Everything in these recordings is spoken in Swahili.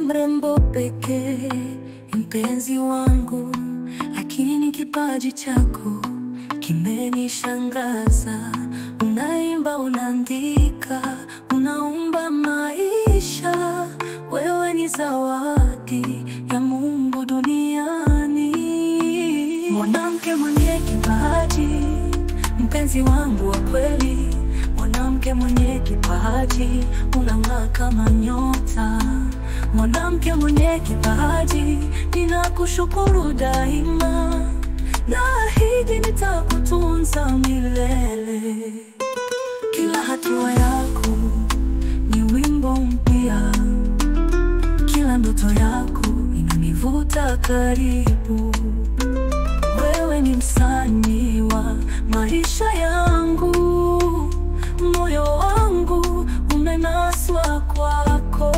mrembo pekee, mpenzi wangu, lakini kipaji chako kimenishangaza. Unaimba, unaandika, unaumba maisha. Wewe ni zawadi ya Mungu duniani. Mwanamke mwenye kipaji, mpenzi wangu wa kweli. Mwanamke mwenye kipaji, unang'aa kama nyota. Mwanamke mwenye kipaji, ninakushukuru daima. Naahidi nitakutunza milele. Kila hatua yako ni wimbo mpya. Kila ndoto yako inanivuta karibu. Wewe ni msanii wa maisha yangu. Moyo wangu umenaswa kwako.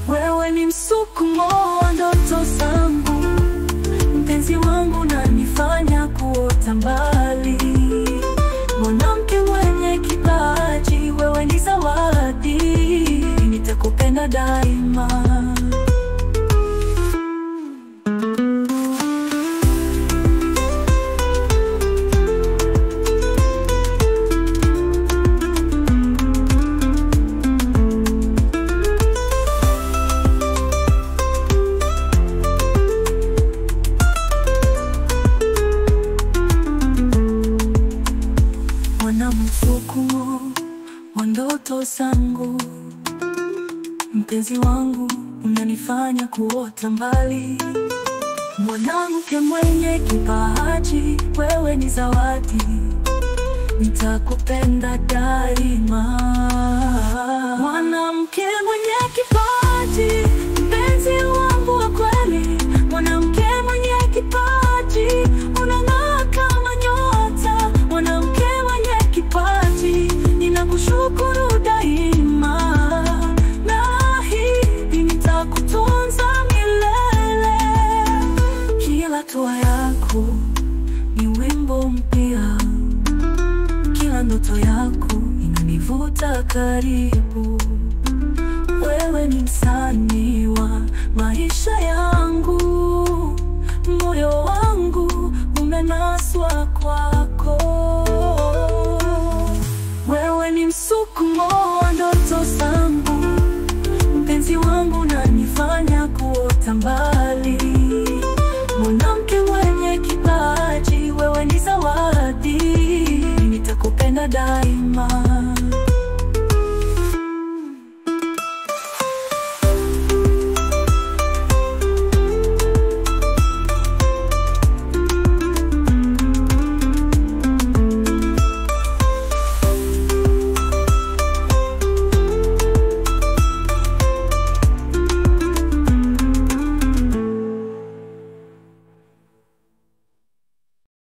Wewe ni msukumo wa ndoto zangu. Mpenzi wangu, unanifanya kuota mbali. Mwanamke mwenye kipaji, wewe ni zawadi. Nitakupenda daima. Msukumo wa ndoto zangu. Mpenzi wangu, unanifanya kuota mbali. Mwanamke mwenye kipaji, wewe ni zawadi. Nitakupenda daima. Mwanamke mwenye kipaji, mpenzi wangu wa kweli. Mwanamke mwenye kipaji, unang'aa kama nyota. Mwanamke mwenye kipaji, ninakushukuru daima. Naahidi nitakutunza milele. Kila hatua yako ni wimbo mpya. Kila ndoto yako inanivuta karibu. Wewe ni msanii wa maisha yangu. Moyo wangu umenaswa kwako. Wewe ni msukumo wa ndoto zangu. Mpenzi wangu, unanifanya kuota mbali. Mwanamke mwenye kipaji, wewe ni zawadi. Nitakupenda daima.